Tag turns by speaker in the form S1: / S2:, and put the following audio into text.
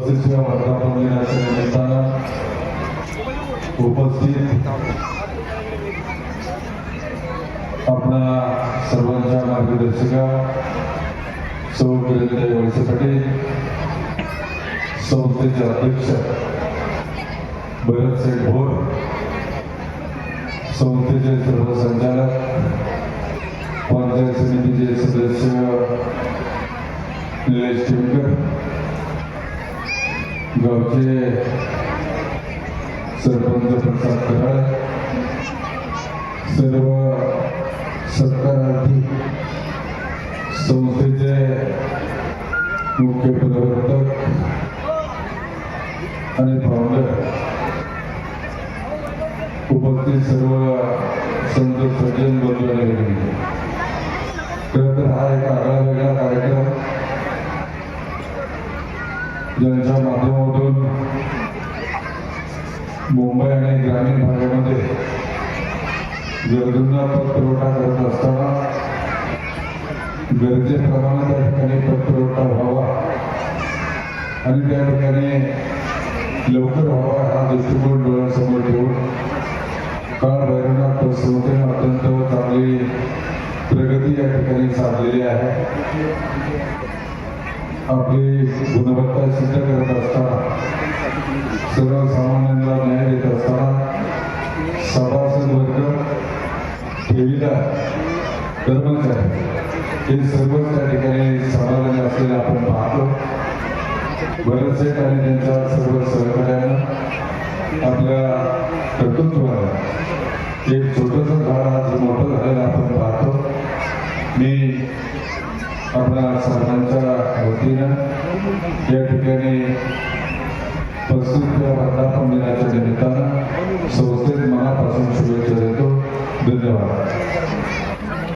S1: 35व्या वर्धापन दिनाच्या निमित्तानं उपस्थित आपल्या सर्वांच्या मार्गदर्शिका सौ गिरीजाई वळसे पाटील, संस्थेचे अध्यक्ष भरत सेठ भोर, संस्थेचे सर्व संचालक, पंचायत समितीचे सदस्य निलेश टिमकर, गावचे सरपंच प्रसाद कराळे, सर्व सत्कारार्थी, संस्थेचे मुख्य प्रवर्तक आणि फाउंडर, उपस्थित सर्व संत सज्जन बंधू आणि भगिनी, खरं तर हा एक आगळा वेगळा कार्यक्रम ज्यांच्या माध्यमातून मुंबई आणि ग्रामीण भागामध्ये गरजूंना पत पुरवठा करत असताना गरजेप्रमाणे त्या ठिकाणी पत पुरवठा व्हावा आणि त्या ठिकाणी लवकर व्हावा हा दृष्टिकोन डोळ्यासमोर ठेवून काळ भैरवनाथ संस्थेने अत्यंत चांगली प्रगती या ठिकाणी साधलेली आहे. आपली गुणवत्ता सिद्ध करत असताना, सर्वसामान्यांना न्याय देत असताना, सभासद वर्ग, ठेवीदार, कर्मचारी हे सर्वच त्या ठिकाणी समाधानी असलेले आपण पाहतो. भरत सेठ आणि त्यांच्या सर्व सहकार्यानं आपल्या कर्तृत्वाला एक छोटंसं झाड आज मोठं झालेलं आपण पाहतो. मी आपल्या सर्वांच्या वतीनं या ठिकाणी 35व्या वर्धापन दिनाच्या निमित्तानं संस्थेत मनापासून